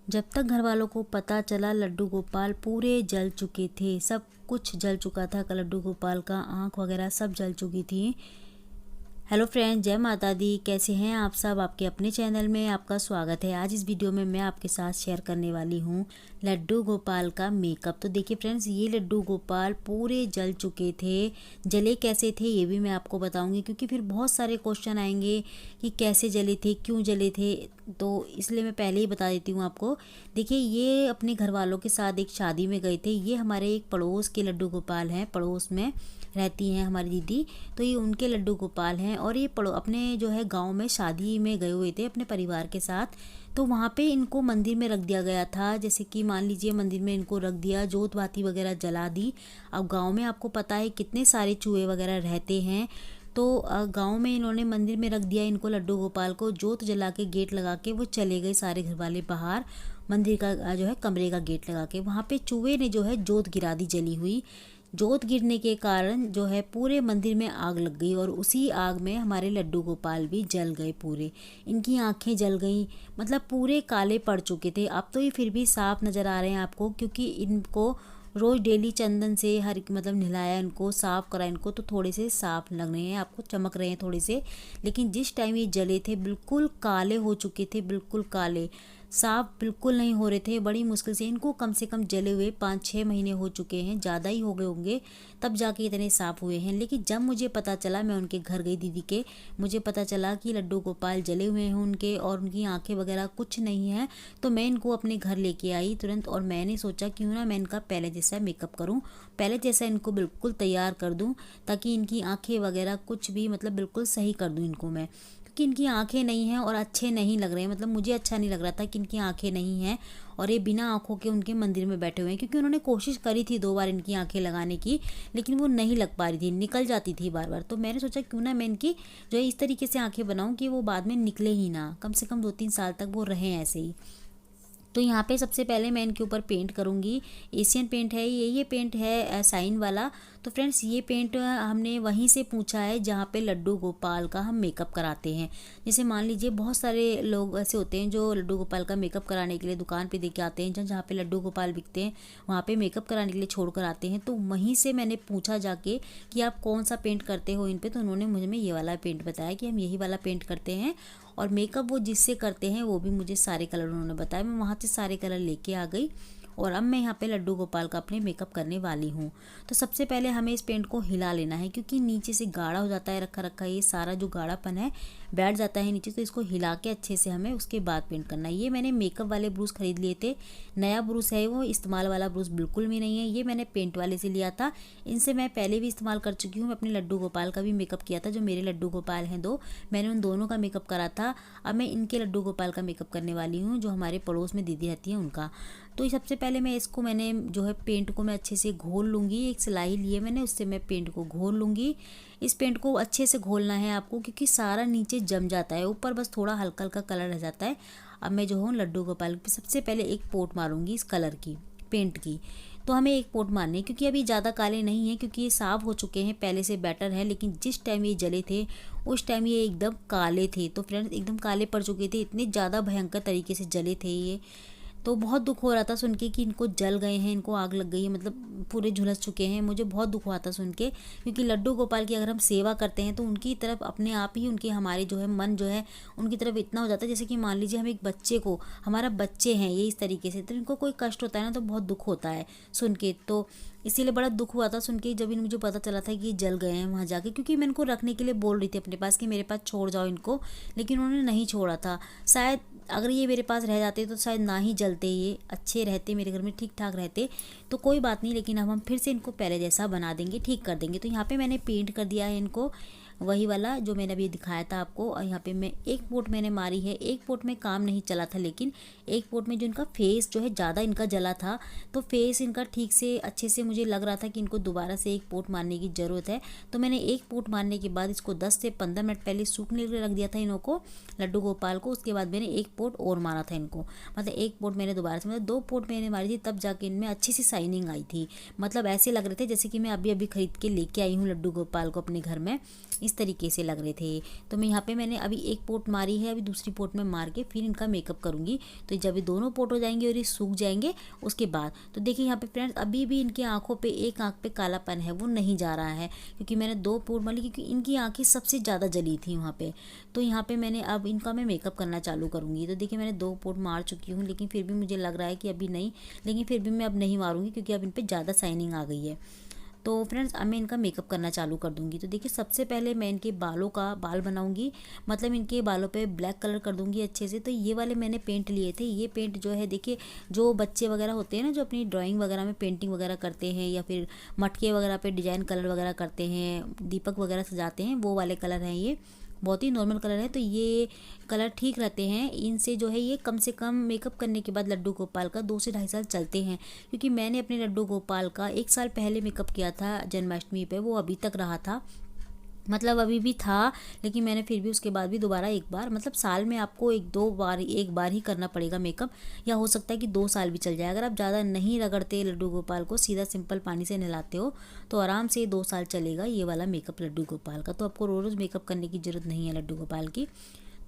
जब तक घर वालों को पता चला लड्डू गोपाल पूरे जल चुके थे। सब कुछ जल चुका था। लड्डू गोपाल का आँख वगैरह सब जल चुकी थी। हेलो फ्रेंड, जय माता दी। कैसे हैं आप सब? आपके अपने चैनल में आपका स्वागत है। आज इस वीडियो में मैं आपके साथ शेयर करने वाली हूँ लड्डू गोपाल का मेकअप। तो देखिए फ्रेंड्स, ये लड्डू गोपाल पूरे जल चुके थे। जले कैसे थे ये भी मैं आपको बताऊंगी, क्योंकि फिर बहुत सारे क्वेश्चन आएंगे कि कैसे जले थे, क्यों जले थे। तो इसलिए मैं पहले ही बता देती हूँ आपको। देखिए, ये अपने घर वालों के साथ एक शादी में गए थे। ये हमारे एक पड़ोस के लड्डू गोपाल हैं, पड़ोस में रहती हैं हमारी दीदी। तो ये उनके लड्डू गोपाल हैं और ये अपने जो है गांव में शादी में गए हुए थे अपने परिवार के साथ। तो वहाँ पे इनको मंदिर में रख दिया गया था। जैसे कि मान लीजिए मंदिर में इनको रख दिया, जोत बाती वगैरह जला दी। अब गांव में आपको पता है कितने सारे चूहे वगैरह रहते हैं। तो गांव में इन्होंने मंदिर में रख दिया इनको, लड्डू गोपाल को। जोत जला के गेट लगा के वो चले गए सारे घर वाले बाहर। मंदिर का जो है कमरे का गेट लगा के वहाँ पे चूहे ने जो है जोत गिरा दी जली हुई। जोत गिरने के कारण जो है पूरे मंदिर में आग लग गई और उसी आग में हमारे लड्डू गोपाल भी जल गए पूरे। इनकी आंखें जल गई, मतलब पूरे काले पड़ चुके थे। अब तो ये फिर भी साफ नज़र आ रहे हैं आपको, क्योंकि इनको रोज़ डेली चंदन से हर मतलब नहलाया, इनको साफ़ करा इनको, तो थोड़े से साफ लग रहे हैं आपको, चमक रहे हैं थोड़े से। लेकिन जिस टाइम ये जले थे बिल्कुल काले हो चुके थे, बिल्कुल काले, साफ बिल्कुल नहीं हो रहे थे। बड़ी मुश्किल से इनको कम से कम जले हुए 5-6 महीने हो चुके हैं, ज़्यादा ही हो गए होंगे, तब जाके इतने साफ़ हुए हैं। लेकिन जब मुझे पता चला, मैं उनके घर गई दीदी के, मुझे पता चला कि लड्डू गोपाल जले हुए हैं उनके और उनकी आंखें वगैरह कुछ नहीं है, तो मैं इनको अपने घर लेके आई तुरंत। और मैंने सोचा क्यों ना मैं इनका पहले जैसा मेकअप करूँ, पहले जैसा इनको बिल्कुल तैयार कर दूँ, ताकि इनकी आँखें वगैरह कुछ भी मतलब बिल्कुल सही कर दूँ इनको मैं। कि इनकी आंखें नहीं हैं और अच्छे नहीं लग रहे हैं, मतलब मुझे अच्छा नहीं लग रहा था कि इनकी आंखें नहीं हैं और ये बिना आंखों के उनके मंदिर में बैठे हुए हैं। क्योंकि उन्होंने कोशिश करी थी 2 बार इनकी आंखें लगाने की, लेकिन वो नहीं लग पा रही थी, निकल जाती थी बार बार। तो मैंने सोचा क्यों ना मैं इनकी जो है इस तरीके से आंखें बनाऊं कि वो बाद में निकले ही ना, कम से कम 2-3 साल तक वो रहें ऐसे ही। तो यहाँ पे सबसे पहले मैं इनके ऊपर पेंट करूँगी। एशियन पेंट है ये पेंट है साइन वाला। तो फ्रेंड्स, ये पेंट हमने वहीं से पूछा है जहाँ पे लड्डू गोपाल का हम मेकअप कराते हैं। जैसे मान लीजिए बहुत सारे लोग ऐसे होते हैं जो लड्डू गोपाल का मेकअप कराने के लिए दुकान पे देके आते हैं, जहाँ पे लड्डू गोपाल बिकते हैं वहाँ पे मेकअप कराने के लिए छोड़ कर आते हैं। तो वहीं से मैंने पूछा जाके कि आप कौन सा पेंट करते हो इन पर। तो उन्होंने मुझे में ये वाला पेंट बताया कि हम यही वाला पेंट करते हैं। और मेकअप वो जिससे करते हैं वो भी मुझे सारे कलर उन्होंने बताया। मैं वहाँ से सारे कलर लेके आ गई और अब मैं यहाँ पे लड्डू गोपाल का अपने मेकअप करने वाली हूँ। तो सबसे पहले हमें इस पेंट को हिला लेना है, क्योंकि नीचे से गाढ़ा हो जाता है, रखा रखा ये सारा जो गाढ़ापन है बैठ जाता है नीचे। तो इसको हिला के अच्छे से हमें उसके बाद पेंट करना है। ये मैंने मेकअप वाले ब्रूश खरीद लिए थे, नया ब्रूश है वो, इस्तेमाल वाला ब्रूश बिल्कुल भी नहीं है। ये मैंने पेंट वाले से लिया था। इनसे मैं पहले भी इस्तेमाल कर चुकी हूँ। मैं अपने लड्डू गोपाल का भी मेकअप किया था, जो मेरे लड्डू गोपाल हैं 2, मैंने उन दोनों का मेकअप करा था। अब मैं इनके लड्डू गोपाल का मेकअप करने वाली हूँ, जो हमारे पड़ोस में दीदी रहती है उनका। तो सबसे पहले मैं इसको मैंने जो है पेंट को मैं अच्छे से घोल लूँगी। एक सिलाई लिए मैंने, उससे मैं पेंट को घोल लूँगी। इस पेंट को अच्छे से घोलना है आपको, क्योंकि सारा नीचे जम जाता है, ऊपर बस थोड़ा हल्का हल्का कलर रह जाता है। अब मैं जो हूँ लड्डू गोपाल पे सबसे पहले एक पोट मारूंगी इस कलर की, पेंट की। तो हमें एक पोट मारनी है, क्योंकि अभी ज़्यादा काले नहीं हैं, क्योंकि ये साफ़ हो चुके हैं, पहले से बेटर है। लेकिन जिस टाइम ये जले थे उस टाइम ये एकदम काले थे। तो फ्रेंड्स, एकदम काले पड़ चुके थे, इतने ज़्यादा भयंकर तरीके से जले थे ये। तो बहुत दुख हो रहा था सुन के कि इनको जल गए हैं, इनको आग लग गई है, मतलब पूरे झुलस चुके हैं। मुझे बहुत दुख हुआ था सुन के, क्योंकि लड्डू गोपाल की अगर हम सेवा करते हैं तो उनकी तरफ अपने आप ही उनके हमारे जो है मन जो है उनकी तरफ इतना हो जाता है। जैसे कि मान लीजिए हम एक बच्चे को, हमारा बच्चे हैं ये इस तरीके से, तो इनको कोई कष्ट होता है ना तो बहुत दुख होता है सुन के। तो इसीलिए बड़ा दुख हुआ था सुन के जब इन मुझे पता चला था कि ये जल गए हैं वहाँ जाके। क्योंकि मैं इनको रखने के लिए बोल रही थी अपने पास कि मेरे पास छोड़ जाओ इनको, लेकिन उन्होंने नहीं छोड़ा था। शायद अगर ये मेरे पास रह जाते तो शायद ना ही जलते, ये अच्छे रहते, मेरे घर में ठीक ठाक रहते। तो कोई बात नहीं, लेकिन अब हम फिर से इनको पहले जैसा बना देंगे, ठीक कर देंगे। तो यहाँ पे मैंने पेंट कर दिया है इनको, वही वाला जो मैंने अभी दिखाया था आपको। और यहाँ पे मैं एक पोट मैंने मारी है। एक पोट में काम नहीं चला था, लेकिन एक पोट में जो इनका फेस जो है ज़्यादा इनका जला था, तो फेस इनका ठीक से अच्छे से मुझे लग रहा था कि इनको दोबारा से एक पोट मारने की ज़रूरत है। तो मैंने एक पोट मारने के बाद इसको 10 से 15 मिनट पहले सूखने के लिए रख दिया था इनको, लड्डू गोपाल को। उसके बाद मैंने एक पोट और मारा था इनको, मतलब एक पोट मैंने दोबारा से, मतलब 2 पोट मैंने मारी थी, तब जाके इनमें अच्छी सी शाइनिंग आई थी। मतलब ऐसे लग रहे थे जैसे कि मैं अभी अभी खरीद के लेके आई हूँ लड्डू गोपाल को अपने घर में। इस तरीके से लग रहे थे। तो मैं यहाँ पे मैंने अभी एक पोट मारी है, अभी दूसरी पोट में मार के फिर इनका मेकअप करूँगी। तो जब ये दोनों पोट हो जाएंगे और ये सूख जाएंगे उसके बाद, तो देखिए यहाँ पे फ्रेंड्स अभी भी इनकी आँखों पे एक आँख पे कालापन है, वो नहीं जा रहा है क्योंकि मैंने 2 पोट मारी, क्योंकि इनकी आँखें सबसे ज़्यादा जली थी वहाँ पे। तो यहाँ पे मैंने अब इनका मैं मेकअप करना चालू करूँगी। तो देखिए मैंने 2 पोट मार चुकी हूँ, लेकिन फिर भी मुझे लग रहा है कि अभी नहीं, लेकिन फिर भी मैं अब नहीं मारूंगी क्योंकि अब इन पे ज़्यादा शाइनिंग आ गई है। तो फ्रेंड्स अब मैं इनका मेकअप करना चालू कर दूंगी। तो देखिए सबसे पहले मैं इनके बालों का बाल बनाऊंगी, मतलब इनके बालों पे ब्लैक कलर कर दूंगी अच्छे से। तो ये वाले मैंने पेंट लिए थे, ये पेंट जो है देखिए जो बच्चे वगैरह होते हैं ना, जो अपनी ड्राइंग वगैरह में पेंटिंग वगैरह करते हैं या फिर मटके वगैरह पे डिजाइन कलर वगैरह करते हैं, दीपक वगैरह सजाते हैं, वो वाले कलर हैं। ये बहुत ही नॉर्मल कलर है, तो ये कलर ठीक रहते हैं। इनसे जो है ये कम से कम मेकअप करने के बाद लड्डू गोपाल का 2 से ढाई साल चलते हैं, क्योंकि मैंने अपने लड्डू गोपाल का 1 साल पहले मेकअप किया था जन्माष्टमी पे, वो अभी तक रहा था, मतलब अभी भी था। लेकिन मैंने फिर भी उसके बाद भी दोबारा एक बार, मतलब साल में आपको एक बार ही करना पड़ेगा मेकअप, या हो सकता है कि 2 साल भी चल जाए। अगर आप ज़्यादा नहीं रगड़ते लड्डू गोपाल को, सीधा सिंपल पानी से नहलाते हो, तो आराम से 2 साल चलेगा ये वाला मेकअप लड्डू गोपाल का। तो आपको रोज़ रोज़ मेकअप करने की ज़रूरत नहीं है लड्डू गोपाल की।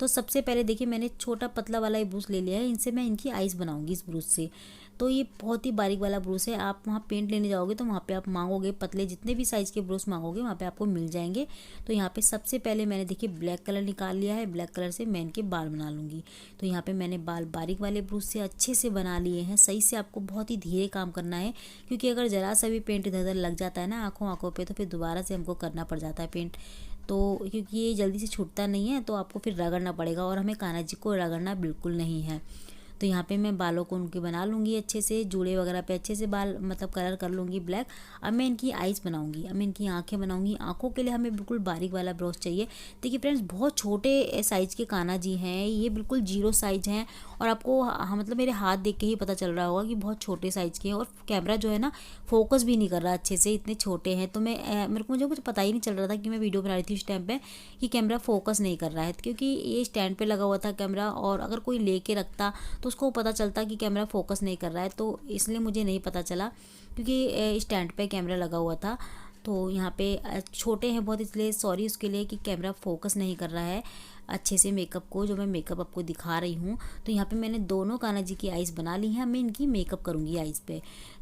तो सबसे पहले देखिए मैंने छोटा पतला वाला ये ब्रूस ले लिया है, इनसे मैं इनकी आइज़ बनाऊंगी इस ब्रूस से। तो ये बहुत ही बारीक वाला ब्रूस है, आप वहाँ पेंट लेने जाओगे तो वहाँ पे आप मांगोगे पतले, जितने भी साइज़ के ब्रूस मांगोगे वहाँ पे आपको मिल जाएंगे। तो यहाँ पे सबसे पहले मैंने देखिए ब्लैक कलर निकाल लिया है, ब्लैक कलर से मैं इनके बाल बना लूँगी। तो यहाँ पे मैंने बाल बारीक वाले ब्रूस से अच्छे से बना लिए हैं। सही से आपको बहुत ही धीरे काम करना है, क्योंकि अगर ज़रा सा भी पेंट इधर उधर लग जाता है ना आँखों पे, तो फिर दोबारा से हमको करना पड़ जाता है पेंट। तो क्योंकि ये जल्दी से छूटता नहीं है, तो आपको फिर रगड़ना पड़ेगा, और हमें कान्हा जी को रगड़ना बिल्कुल नहीं है। तो यहाँ पे मैं बालों को उनके बना लूँगी अच्छे से, जूड़े वगैरह पे अच्छे से बाल मतलब कलर कर लूँगी ब्लैक। अब मैं इनकी आइज़ बनाऊँगी, अब मैं इनकी आँखें बनाऊँगी। आँखों के लिए हमें बिल्कुल बारीक वाला ब्रश चाहिए। देखिए फ्रेंड्स बहुत छोटे साइज़ के कान्हा जी हैं, ये बिल्कुल 0 साइज़ हैं, और आपको मतलब मेरे हाथ देख के ही पता चल रहा होगा कि बहुत छोटे साइज़ के हैं। और कैमरा जो है ना फोकस भी नहीं कर रहा अच्छे से, इतने छोटे हैं। तो मुझे कुछ पता ही नहीं चल रहा था कि मैं वीडियो बना रही थी उस टाइम पे कि कैमरा फोकस नहीं कर रहा है, क्योंकि ये स्टैंड पे लगा हुआ था कैमरा, और अगर कोई लेके रखता तो उसको पता चलता कि कैमरा फोकस नहीं कर रहा है। तो इसलिए मुझे नहीं पता चला, क्योंकि स्टैंड पे कैमरा लगा हुआ था। तो यहाँ पे छोटे हैं बहुत, इसलिए सॉरी उसके लिए कि कैमरा फोकस नहीं कर रहा है अच्छे से मेकअप को, जो मैं मेकअप आपको दिखा रही हूँ। तो यहाँ पे मैंने दोनों कान्हा जी की आइज़ बना ली हैं, मैं इनकी मेकअप करूँगी आइज़ पे।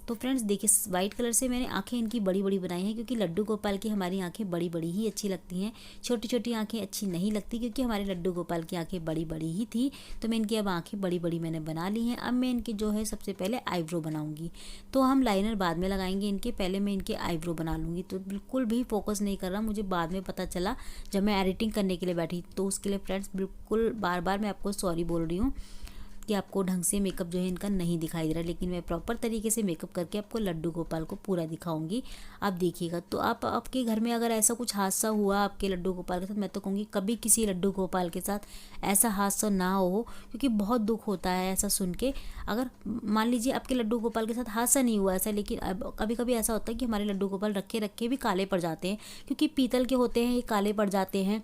तो फ्रेंड्स देखिए वाइट कलर से मैंने आंखें इनकी बड़ी बड़ी बनाई हैं, क्योंकि लड्डू गोपाल की हमारी आंखें बड़ी बड़ी ही अच्छी लगती हैं, छोटी छोटी आंखें अच्छी नहीं लगती, क्योंकि हमारे लड्डू गोपाल की आंखें बड़ी बड़ी ही थी। तो मैं इनकी अब आंखें बड़ी बड़ी मैंने बना ली हैं। अब मैं इनकी जो है सबसे पहले आईब्रो बनाऊँगी। तो हम लाइनर बाद में लगाएंगे इनके, पहले मैं इनके आईब्रो बना लूँगी। तो बिल्कुल भी फोकस नहीं कर रहा, मुझे बाद में पता चला जब मैं एडिटिंग करने के लिए बैठी। तो उसके लिए फ्रेंड्स बिल्कुल बार बार मैं आपको सॉरी बोल रही हूँ कि आपको ढंग से मेकअप जो है इनका नहीं दिखाई दे रहा, लेकिन मैं प्रॉपर तरीके से मेकअप करके आपको लड्डू गोपाल को पूरा दिखाऊंगी, आप देखिएगा। तो आप आपके घर में अगर ऐसा कुछ हादसा हुआ आपके लड्डू गोपाल के साथ, मैं तो कहूँगी कभी किसी लड्डू गोपाल के साथ ऐसा हादसा ना हो, क्योंकि बहुत दुख होता है ऐसा सुन के। अगर मान लीजिए आपके लड्डू गोपाल के साथ हादसा नहीं हुआ ऐसा, लेकिन अब कभी कभी ऐसा होता है कि हमारे लड्डू गोपाल रखे रखे भी काले पड़ जाते हैं, क्योंकि पीतल के होते हैं, ये काले पड़ जाते हैं।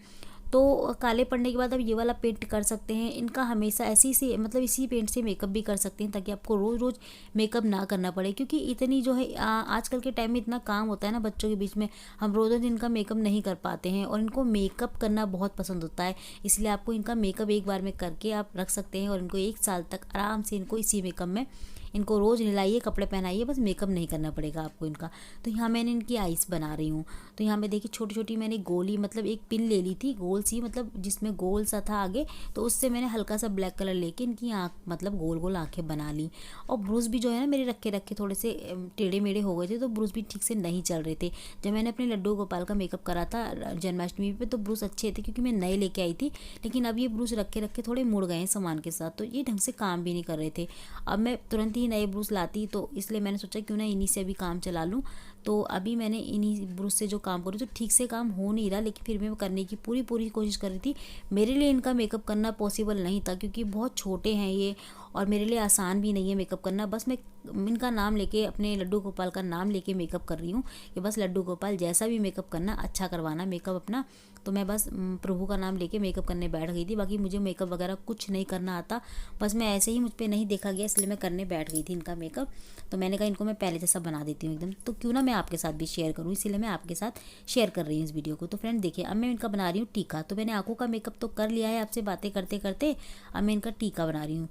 तो काले पड़ने के बाद अब ये वाला पेंट कर सकते हैं इनका, हमेशा ऐसी से मतलब इसी पेंट से मेकअप भी कर सकते हैं, ताकि आपको रोज़ रोज़ मेकअप ना करना पड़े। क्योंकि इतनी जो है आजकल के टाइम में इतना काम होता है ना बच्चों के बीच में, हम रोज़ रोज़ इनका मेकअप नहीं कर पाते हैं, और इनको मेकअप करना बहुत पसंद होता है। इसलिए आपको इनका मेकअप एक बार में करके आप रख सकते हैं, और इनको 1 साल तक आराम से इनको इसी मेकअप में, इनको रोज़ नहलाइए, कपड़े पहनाइए, बस मेकअप नहीं करना पड़ेगा आपको इनका। तो यहाँ मैंने इनकी आइज़ बना रही हूँ। तो यहाँ पे देखिए छोटी छोटी मैंने गोली मतलब एक पिन ले ली थी गोल सी, मतलब जिसमें गोल सा था आगे, तो उससे मैंने हल्का सा ब्लैक कलर लेके इनकी आँख मतलब गोल गोल आँखें बना ली। और ब्रूस भी जो है ना मेरे रखे रखे थोड़े से टेढ़े मेढ़े हो गए थे, तो ब्रूस भी ठीक से नहीं चल रहे थे। जब मैंने अपने लड्डू गोपाल का मेकअप करा था जन्माष्टमी पे, तो ब्रूस अच्छे थे, क्योंकि मैं नए लेके आई थी। लेकिन अब ये ब्रूस रखे रखे थोड़े मुड़ गए हैं सामान के साथ, तो ये ढंग से काम भी नहीं कर रहे थे। अब मैं तुरंत ही नए ब्रूस लाती, तो इसलिए मैंने सोचा क्यों ना इन्हीं से अभी काम चला लूँ। तो अभी मैंने इन्हीं ब्रूस से जो काम करूँ, तो ठीक से काम हो नहीं रहा, लेकिन फिर मैं करने की पूरी कोशिश कर रही थी। मेरे लिए इनका मेकअप करना पॉसिबल नहीं था, क्योंकि बहुत छोटे हैं ये, और मेरे लिए आसान भी नहीं है मेकअप करना। बस मैं इनका नाम लेके, अपने लड्डू गोपाल का नाम लेके मेकअप कर रही हूँ कि बस लड्डू गोपाल जैसा भी मेकअप करना, अच्छा करवाना मेकअप अपना। तो मैं बस प्रभु का नाम लेके मेकअप करने बैठ गई थी। बाकी मुझे मेकअप वगैरह कुछ नहीं करना आता, बस मैं ऐसे ही, मुझ पे नहीं देखा गया इसलिए मैं करने बैठ गई थी इनका मेकअप। तो मैंने कहा इनको मैं पहले जैसा बना देती हूँ एकदम, तो क्यों ना मैं आपके साथ भी शेयर करूँ, इसीलिए मैं आपके साथ शेयर कर रही हूँ इस वीडियो को। तो फ्रेंड देखिए, अब मैं इनका बना रही हूँ टीका। तो मैंने आंखों का मेकअप तो कर लिया है आपसे बातें करते करते, अब मैं इनका टीका बना रही हूँ।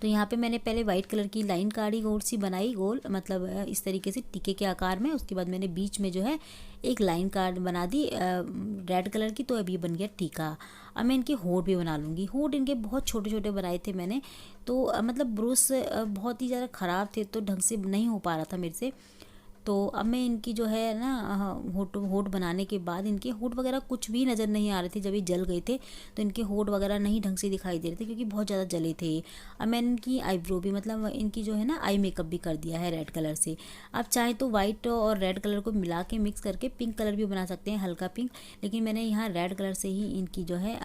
तो यहाँ पे मैंने पहले वाइट कलर की लाइन काढ़ी, गोल सी बनाई, गोल मतलब इस तरीके से टीके के आकार में। उसके बाद मैंने बीच में जो है एक लाइन काट बना दी रेड कलर की। तो अब ये बन गया टीका। अब मैं इनके होंठ भी बना लूँगी। होंठ इनके बहुत छोटे छोटे बनाए थे मैंने, तो मतलब ब्रश बहुत ही ज़्यादा ख़राब थे, तो ढंग से नहीं हो पा रहा था मेरे से। तो अब मैं इनकी जो है ना होंठ बनाने के बाद इनके होंठ वगैरह कुछ भी नज़र नहीं आ रहे थे। जब ये जल गए थे तो इनके होंठ वगैरह नहीं ढंग से दिखाई दे रहे थे, क्योंकि बहुत ज़्यादा जले थे। अब मैंने इनकी आईब्रो भी, मतलब इनकी जो है ना आई मेकअप भी कर दिया है रेड कलर से। आप चाहे तो वाइट और रेड कलर को मिला के मिक्स करके पिंक कलर भी बना सकते हैं, हल्का पिंक, लेकिन मैंने यहाँ रेड कलर से ही इनकी जो है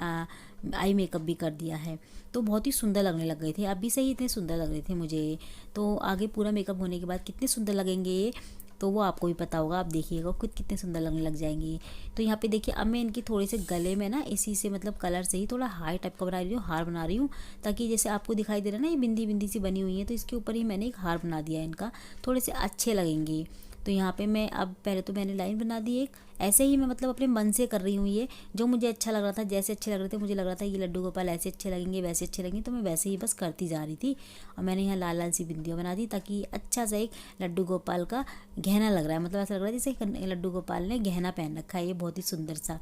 आई मेकअप भी कर दिया है। तो बहुत ही सुंदर लगने लग गए थे, अब भी सही इतने सुंदर लग रहे थे मुझे। तो आगे पूरा मेकअप होने के बाद कितने सुंदर लगेंगे ये, तो वो आपको भी पता होगा, आप देखिएगा खुद कितने सुंदर लगने लग जाएंगी। तो यहाँ पे देखिए, अब मैं इनकी थोड़े से गले में ना इसी से, मतलब कलर से ही थोड़ा हाई टाइप का बना रही हूँ, हार बना रही हूँ, ताकि जैसे आपको दिखाई दे रहा है ना ये बिंदी बिंदी सी बनी हुई है, तो इसके ऊपर ही मैंने एक हार बना दिया है इनका, थोड़े से अच्छे लगेंगे। तो यहाँ पे मैं, अब पहले तो मैंने लाइन बना दी एक, ऐसे ही मैं मतलब अपने मन से कर रही हूँ ये, जो मुझे अच्छा लग रहा था, जैसे अच्छे लग रहे थे, मुझे लग रहा था ये लड्डू गोपाल ऐसे अच्छे लगेंगे, वैसे अच्छे लगेंगे, तो मैं वैसे ही बस करती जा रही थी। और मैंने यहाँ लाल लाल सी बिंदियाँ बना दी, ताकि अच्छा सा एक लड्डू गोपाल का गहना लग रहा है, मतलब ऐसा लग रहा है जैसे लड्डू गोपाल ने गहना पहन रखा है, ये बहुत ही सुंदर सा।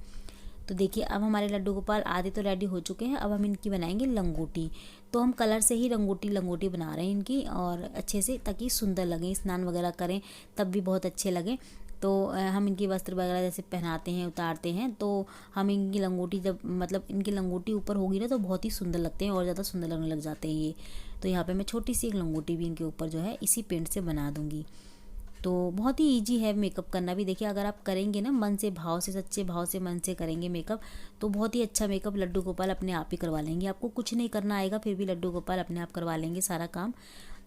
तो देखिए, अब हमारे लड्डू गोपाल आधे तो रेडी हो चुके हैं। अब हम इनकी बनाएंगे लंगोटी। तो हम कलर से ही लंगोटी बना रहे हैं इनकी, और अच्छे से, ताकि सुंदर लगें, स्नान वगैरह करें तब भी बहुत अच्छे लगें। तो हम इनकी वस्त्र वगैरह जैसे पहनाते हैं, उतारते हैं, तो हम इनकी लंगोटी, जब मतलब इनकी लंगोटी ऊपर होगी ना, तो बहुत ही सुंदर लगते हैं और ज़्यादा सुंदर लगने लग जाते हैं ये। तो यहाँ पे मैं छोटी सी एक लंगोटी भी इनके ऊपर जो है इसी पेंट से बना दूँगी। तो बहुत ही इजी है मेकअप करना भी। देखिए, अगर आप करेंगे ना मन से, भाव से, सच्चे भाव से, मन से करेंगे मेकअप, तो बहुत ही अच्छा मेकअप लड्डू गोपाल अपने आप ही करवा लेंगे। आपको कुछ नहीं करना आएगा, फिर भी लड्डू गोपाल अपने आप करवा लेंगे सारा काम।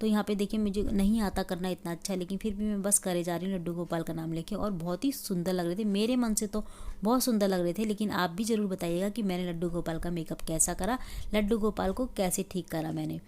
तो यहाँ पे देखिए, मुझे नहीं आता करना इतना अच्छा, लेकिन फिर भी मैं बस करे जा रही हूँ लड्डू गोपाल का नाम लेके, और बहुत ही सुंदर लग रहे थे मेरे मन से, तो बहुत सुंदर लग रहे थे। लेकिन आप भी ज़रूर बताइएगा कि मैंने लड्डू गोपाल का मेकअप कैसा करा, लड्डू गोपाल को कैसे ठीक करा मैंने।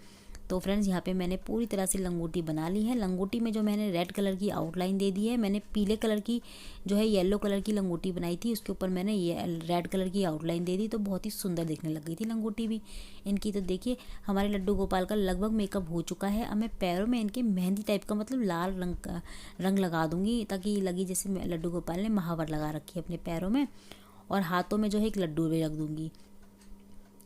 तो फ्रेंड्स, यहाँ पे मैंने पूरी तरह से लंगोटी बना ली है। लंगोटी में जो मैंने रेड कलर की आउटलाइन दे दी है, मैंने पीले कलर की जो है येलो कलर की लंगोटी बनाई थी, उसके ऊपर मैंने ये रेड कलर की आउटलाइन दे दी, तो बहुत ही सुंदर दिखने लग गई थी लंगोटी भी इनकी। तो देखिए, हमारे लड्डू गोपाल का लगभग मेकअप हो चुका है। अब मैं पैरों में इनके मेहंदी टाइप का, मतलब लाल रंग का रंग लगा दूंगी, ताकि लगी जैसे लड्डू गोपाल ने महावर लगा रखी है अपने पैरों में। और हाथों में जो है एक लड्डू भी रख दूंगी।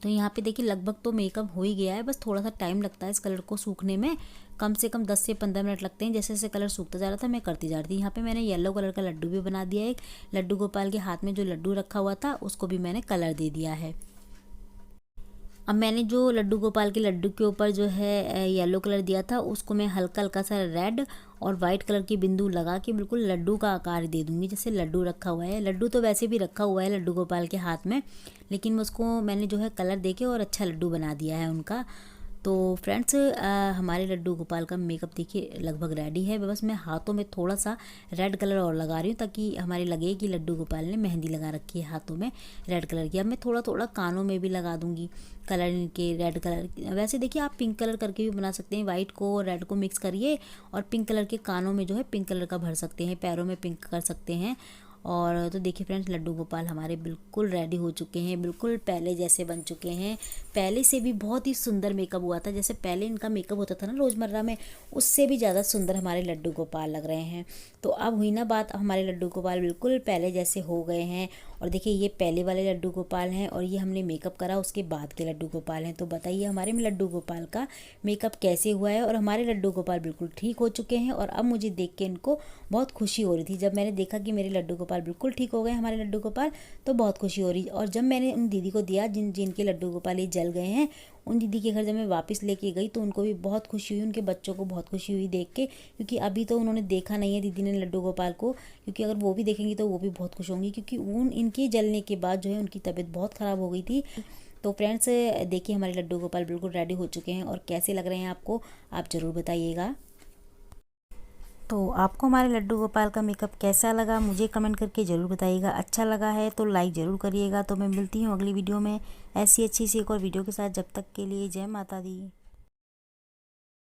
तो यहाँ पे देखिए, लगभग तो मेकअप हो ही गया है, बस थोड़ा सा टाइम लगता है इस कलर को सूखने में, कम से कम 10 से 15 मिनट लगते हैं। जैसे जैसे कलर सूखता जा रहा था मैं करती जा रही थी। यहाँ पे मैंने येलो कलर का लड्डू भी बना दिया है। एक लड्डू गोपाल के हाथ में जो लड्डू रखा हुआ था उसको भी मैंने कलर दे दिया है। अब मैंने जो लड्डू गोपाल के लड्डू के ऊपर जो है येलो कलर दिया था, उसको मैं हल्का हल्का सा रेड और वाइट कलर की बिंदु लगा के बिल्कुल लड्डू का आकार दे दूंगी, जैसे लड्डू रखा हुआ है। लड्डू तो वैसे भी रखा हुआ है लड्डू गोपाल के हाथ में, लेकिन उसको मैंने जो है कलर देके और अच्छा लड्डू बना दिया है उनका। तो फ्रेंड्स, हमारे लड्डू गोपाल का मेकअप देखिए लगभग रेडी है। बस मैं हाथों में थोड़ा सा रेड कलर और लगा रही हूँ, ताकि हमारे लगे कि लड्डू गोपाल ने मेहंदी लगा रखी है हाथों में रेड कलर की। अब मैं थोड़ा थोड़ा कानों में भी लगा दूंगी कलर इनके रेड कलर। वैसे देखिए, आप पिंक कलर करके भी बना सकते हैं, वाइट को और रेड को मिक्स करिए और पिंक कलर के कानों में जो है पिंक कलर का भर सकते हैं, पैरों में पिंक कर सकते हैं। और तो देखिए फ्रेंड्स, लड्डू गोपाल हमारे बिल्कुल रेडी हो चुके हैं, बिल्कुल पहले जैसे बन चुके हैं। पहले से भी बहुत ही सुंदर मेकअप हुआ था, जैसे पहले इनका मेकअप होता था ना रोज़मर्रा में, उससे भी ज़्यादा सुंदर हमारे लड्डू गोपाल लग रहे हैं। तो अब हुई ना बात, अब हमारे लड्डू गोपाल बिल्कुल पहले जैसे हो गए हैं। और देखिए, ये पहले वाले लड्डू गोपाल हैं और ये हमने मेकअप करा उसके बाद के लड्डू गोपाल हैं। तो बताइए हमारे में लड्डू गोपाल का मेकअप कैसे हुआ है। और हमारे लड्डू गोपाल बिल्कुल ठीक हो चुके हैं, और अब मुझे देख के इनको बहुत खुशी हो रही थी। जब मैंने देखा कि मेरे लड्डू गोपाल बिल्कुल ठीक हो गए हमारे लड्डू गोपाल, तो बहुत खुशी हो रही। और जब मैंने उन दीदी को दिया जिनके लड्डू गोपाल ये जल गए हैं, उन दीदी के घर जब मैं वापस लेके गई, तो उनको भी बहुत खुशी हुई, उनके बच्चों को बहुत खुशी हुई देख के, क्योंकि अभी तो उन्होंने देखा नहीं है दीदी ने लड्डू गोपाल को, क्योंकि अगर वो भी देखेंगी तो वो भी बहुत खुश होंगी, क्योंकि उन इनके जलने के बाद जो है उनकी तबीयत बहुत ख़राब हो गई थी। तो फ्रेंड्स देखिए हमारे लड्डू गोपाल बिल्कुल रेडी हो चुके हैं और कैसे लग रहे हैं आपको, आप ज़रूर बताइएगा। तो आपको हमारे लड्डू गोपाल का मेकअप कैसा लगा मुझे कमेंट करके ज़रूर बताइएगा। अच्छा लगा है तो लाइक ज़रूर करिएगा। तो मैं मिलती हूँ अगली वीडियो में ऐसी अच्छी सी एक और वीडियो के साथ। जब तक के लिए जय माता दी।